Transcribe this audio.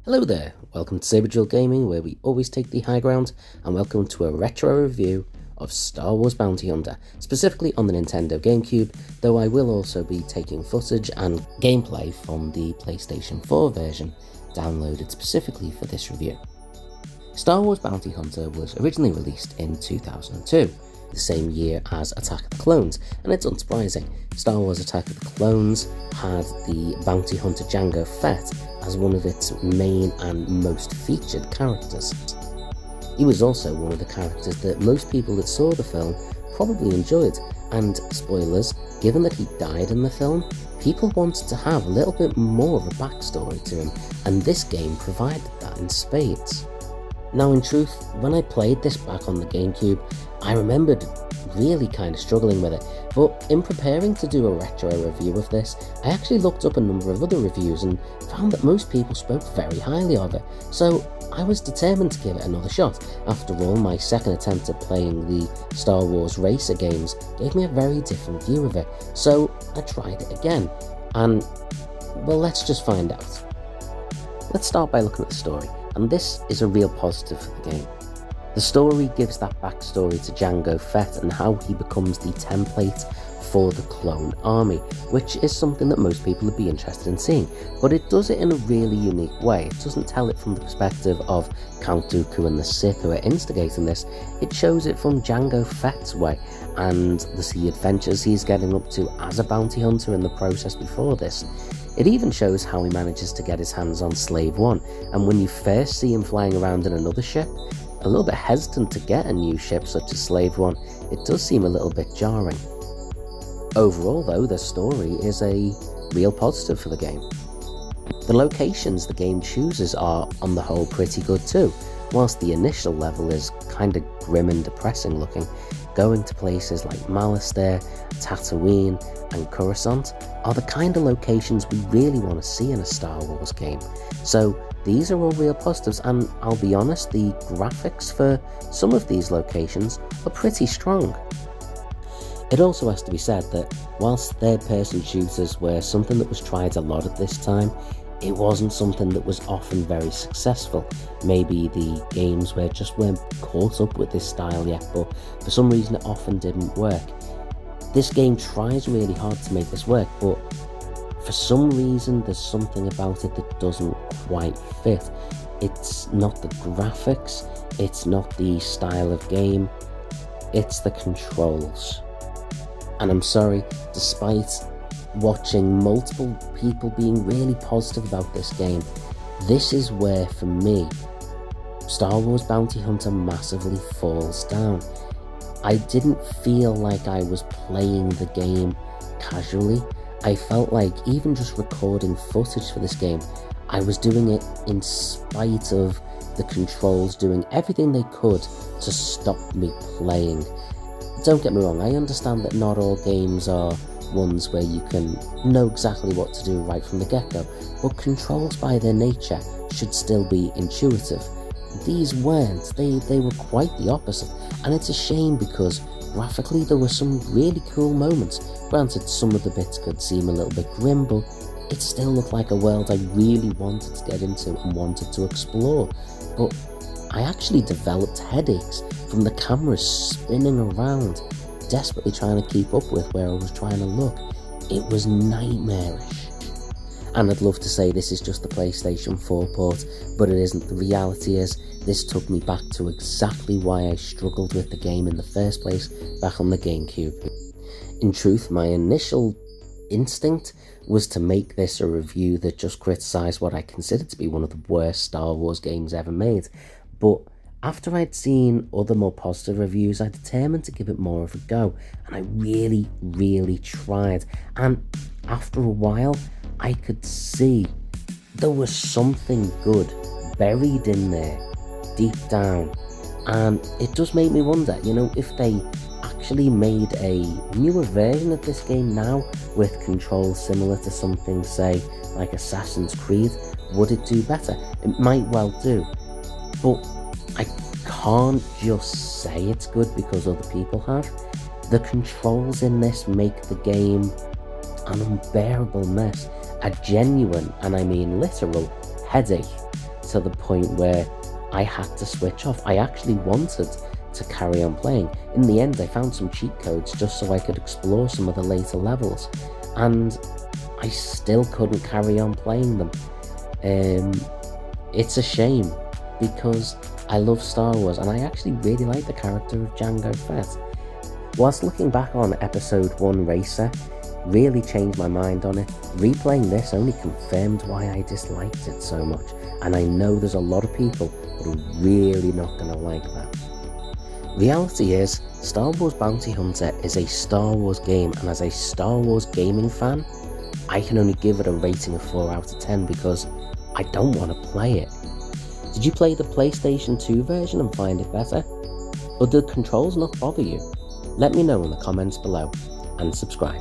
Hello there, welcome to Saberjewel Gaming, where we always take the high ground, and welcome to a retro review of Star Wars Bounty Hunter, specifically on the Nintendo GameCube, though I will also be taking footage and gameplay from the PlayStation 4 version, downloaded specifically for this review. Star Wars Bounty Hunter was originally released in 2002, the same year as Attack of the Clones, and it's unsurprising. Star Wars Attack of the Clones had the bounty hunter Jangofett as one of its main and most featured characters. He was also one of the characters that most people that saw the film probably enjoyed, and spoilers, given that he died in the film, people wanted to have a little bit more of a backstory to him, and this game provided that in spades. Now in truth, when I played this back on the GameCube, I remembered really kind of struggling with it, but in preparing to do a retro review of this, I actually looked up a number of other reviews and found that most people spoke very highly of it, so I was determined to give it another shot. After all, my second attempt at playing the Star Wars Racer games gave me a very different view of it, so I tried it again, and well, let's just find out. Let's start by looking at the story, and this is a real positive for the game. The story gives that backstory to Jangofett and how he becomes the template for the clone army, which is something that most people would be interested in seeing, but it does it in a really unique way. It doesn't tell it from the perspective of Count Dooku and the Sith who are instigating this, it shows it from Jangofett's way, and the adventures he's getting up to as a bounty hunter in the process before this. It even shows how he manages to get his hands on Slave One, and when you first see him flying around in another ship, a little bit hesitant to get a new ship such as Slave One, it does seem a little bit jarring. Overall though, the story is a real positive for the game. The locations the game chooses are on the whole pretty good too, whilst the initial level is kinda grim and depressing looking. Going to places like Malastare, Tatooine and Coruscant are the kind of locations we really want to see in a Star Wars game. So these are all real positives, and I'll be honest, the graphics for some of these locations are pretty strong. It also has to be said that whilst third-person shooters were something that was tried a lot at this time, it wasn't something that was often very successful. Maybe the games weren't caught up with this style yet, but for some reason it often didn't work. This game tries really hard to make this work, but for some reason there's something about it that doesn't quite fit. It's not the graphics, it's not the style of game, it's the controls. And I'm sorry, despite watching multiple people being really positive about this game, this is where, for me, Star Wars Bounty Hunter massively falls down. I didn't feel like I was playing the game casually. I felt like even just recording footage for this game, I was doing it in spite of the controls doing everything they could to stop me playing. Don't get me wrong, I understand that not all games are ones where you can know exactly what to do right from the get-go, but controls by their nature should still be intuitive. These weren't, they were quite the opposite, and it's a shame because graphically there were some really cool moments. Granted, some of the bits could seem a little bit grim, but it still looked like a world I really wanted to get into and wanted to explore. But I actually developed headaches from the camera spinning around, desperately trying to keep up with where I was trying to look. It was nightmarish. And I'd love to say this is just the PlayStation 4 port, but it isn't. The reality is, this took me back to exactly why I struggled with the game in the first place back on the GameCube. In truth, my initial instinct was to make this a review that just criticised what I considered to be one of the worst Star Wars games ever made, but after I'd seen other more positive reviews, I determined to give it more of a go, and I really tried, and after a while, I could see there was something good buried in there, deep down, and it does make me wonder, if they actually made a newer version of this game now, with controls similar to something, say, like Assassin's Creed, would it do better? It might well do, but I can't just say it's good because other people have. The controls in this make the game an unbearable mess, a genuine, and I mean literal, headache. to the point where I had to switch off. I actually wanted to carry on playing. In the end, I found some cheat codes just so I could explore some of the later levels, and I still couldn't carry on playing them. It's a shame, because I love Star Wars and I actually really like the character of Jangofett. Whilst looking back on episode 1 Racer really changed my mind on it, replaying this only confirmed why I disliked it so much, and I know there's a lot of people that are really not going to like that. Reality is, Star Wars Bounty Hunter is a Star Wars game, and as a Star Wars gaming fan, I can only give it a rating of 4 out of 10 because I don't want to play it. Did you play the PlayStation 2 version and find it better? Or did controls not bother you? Let me know in the comments below, and subscribe.